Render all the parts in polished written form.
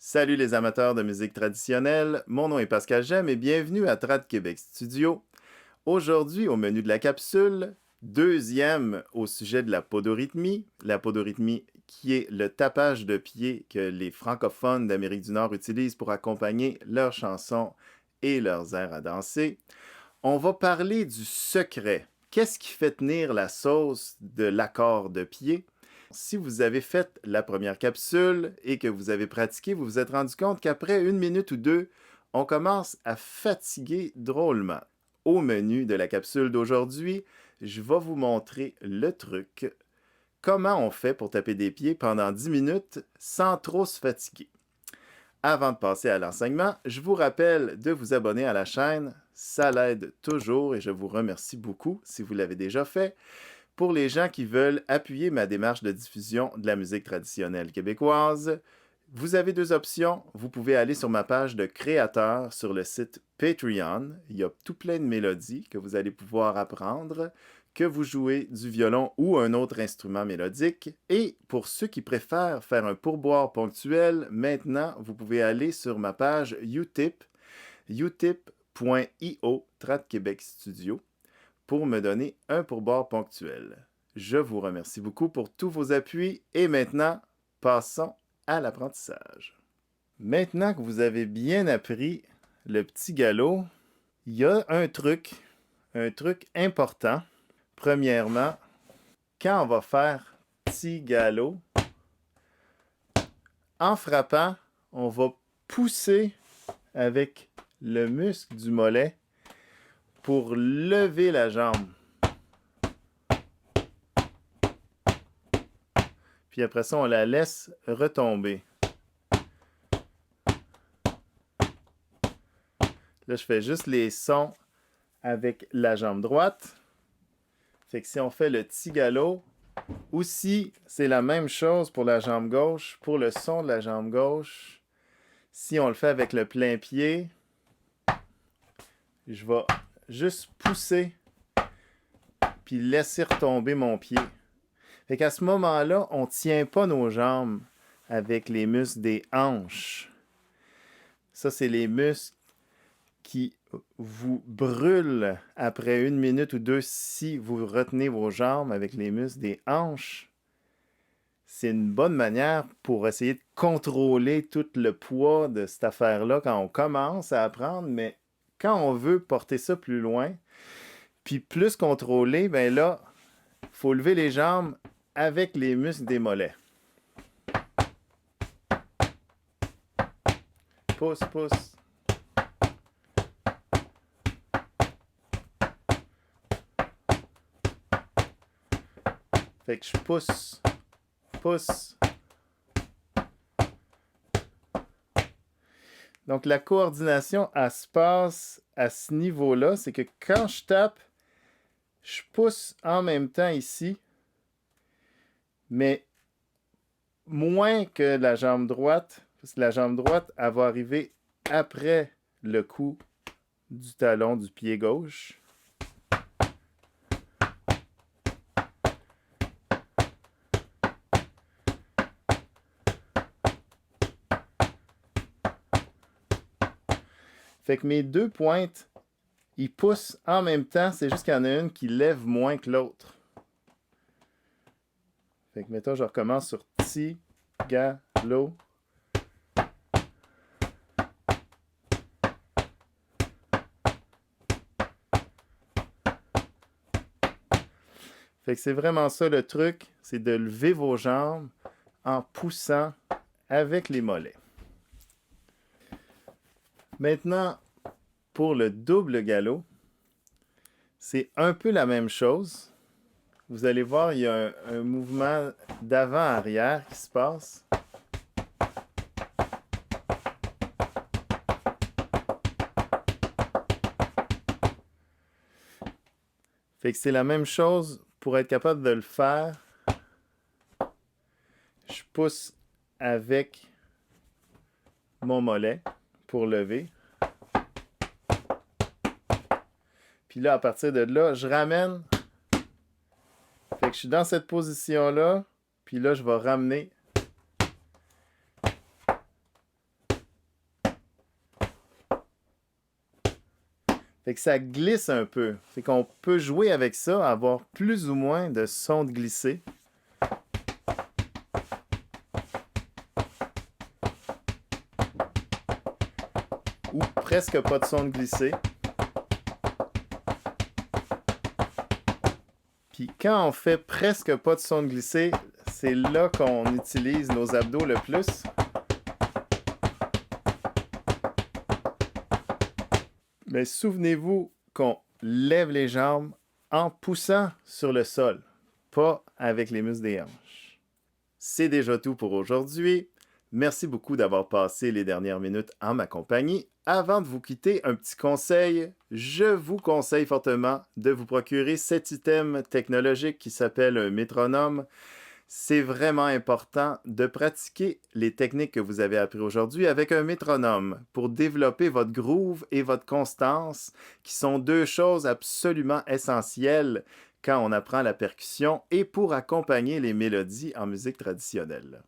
Salut les amateurs de musique traditionnelle, mon nom est Pascal Gem et bienvenue à Trad Québec Studio. Aujourd'hui, au menu de la capsule, deuxième au sujet de la podorythmie qui est le tapage de pied que les francophones d'Amérique du Nord utilisent pour accompagner leurs chansons et leurs airs à danser. On va parler du secret. Qu'est-ce qui fait tenir la sauce de l'accord de pied? Si vous avez fait la première capsule et que vous avez pratiqué, vous vous êtes rendu compte qu'après une minute ou deux, on commence à fatiguer drôlement. Au menu de la capsule d'aujourd'hui, je vais vous montrer le truc. Comment on fait pour taper des pieds pendant 10 minutes sans trop se fatiguer. Avant de passer à l'enseignement, je vous rappelle de vous abonner à la chaîne. Ça l'aide toujours et je vous remercie beaucoup si vous l'avez déjà fait. Pour les gens qui veulent appuyer ma démarche de diffusion de la musique traditionnelle québécoise, vous avez deux options. Vous pouvez aller sur ma page de créateur sur le site Patreon. Il y a tout plein de mélodies que vous allez pouvoir apprendre, que vous jouez du violon ou un autre instrument mélodique. Et pour ceux qui préfèrent faire un pourboire ponctuel, maintenant, vous pouvez aller sur ma page Utip, utip.io, Trad Québec Studio, pour me donner un pourboire ponctuel. Je vous remercie beaucoup pour tous vos appuis et maintenant, passons à l'apprentissage. Maintenant que vous avez bien appris le petit galop, il y a un truc important. Premièrement, quand on va faire petit galop, en frappant, on va pousser avec le muscle du mollet pour lever la jambe. Puis après ça, on la laisse retomber. Là, je fais juste les sons avec la jambe droite. Fait que si on fait le petit galop, aussi, c'est la même chose pour la jambe gauche. Pour le son de la jambe gauche, si on le fait avec le plein pied, je vais juste pousser puis laisser retomber mon pied. Fait qu'à ce moment-là, on ne tient pas nos jambes avec les muscles des hanches. Ça, c'est les muscles qui vous brûlent après une minute ou deux si vous retenez vos jambes avec les muscles des hanches. C'est une bonne manière pour essayer de contrôler tout le poids de cette affaire-là quand on commence à apprendre, mais quand on veut porter ça plus loin, puis plus contrôler, ben là, il faut lever les jambes avec les muscles des mollets. Pousse, pousse. Fait que je pousse, pousse. Donc la coordination, elle se passe à ce niveau-là. C'est que quand je tape, je pousse en même temps ici, mais moins que la jambe droite, parce que la jambe droite, elle va arriver après le coup du talon du pied gauche. Fait que mes deux pointes, ils poussent en même temps, c'est juste qu'il y en a une qui lève moins que l'autre. Fait que mettons, je recommence sur ti, ga, lo. Fait que c'est vraiment ça le truc, c'est de lever vos jambes en poussant avec les mollets. Maintenant, pour le double galop, c'est un peu la même chose. Vous allez voir, il y a un mouvement d'avant-arrière qui se passe. Fait que c'est la même chose pour être capable de le faire. Je pousse avec mon mollet pour lever. Puis là, à partir de là, je ramène. Fait que je suis dans cette position-là. Puis là, je vais ramener Fait que ça glisse un peu. Fait qu'on peut jouer avec ça, avoir plus ou moins de son de glisser. Ou presque pas de son de glisser. Puis quand on fait presque pas de son de glisser, c'est là qu'on utilise nos abdos le plus. Mais souvenez-vous qu'on lève les jambes en poussant sur le sol, pas avec les muscles des hanches. C'est déjà tout pour aujourd'hui. Merci beaucoup d'avoir passé les dernières minutes en ma compagnie. Avant de vous quitter, un petit conseil. Je vous conseille fortement de vous procurer cet item technologique qui s'appelle un métronome. C'est vraiment important de pratiquer les techniques que vous avez apprises aujourd'hui avec un métronome pour développer votre groove et votre constance, qui sont deux choses absolument essentielles quand on apprend la percussion et pour accompagner les mélodies en musique traditionnelle.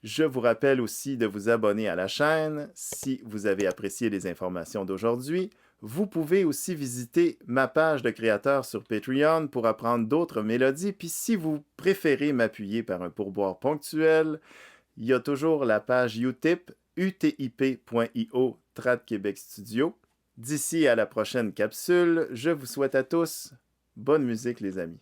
Je vous rappelle aussi de vous abonner à la chaîne si vous avez apprécié les informations d'aujourd'hui. Vous pouvez aussi visiter ma page de créateur sur Patreon pour apprendre d'autres mélodies. Puis si vous préférez m'appuyer par un pourboire ponctuel, il y a toujours la page Utip, utip.io, Trad Québec Studio. D'ici à la prochaine capsule, je vous souhaite à tous bonne musique les amis.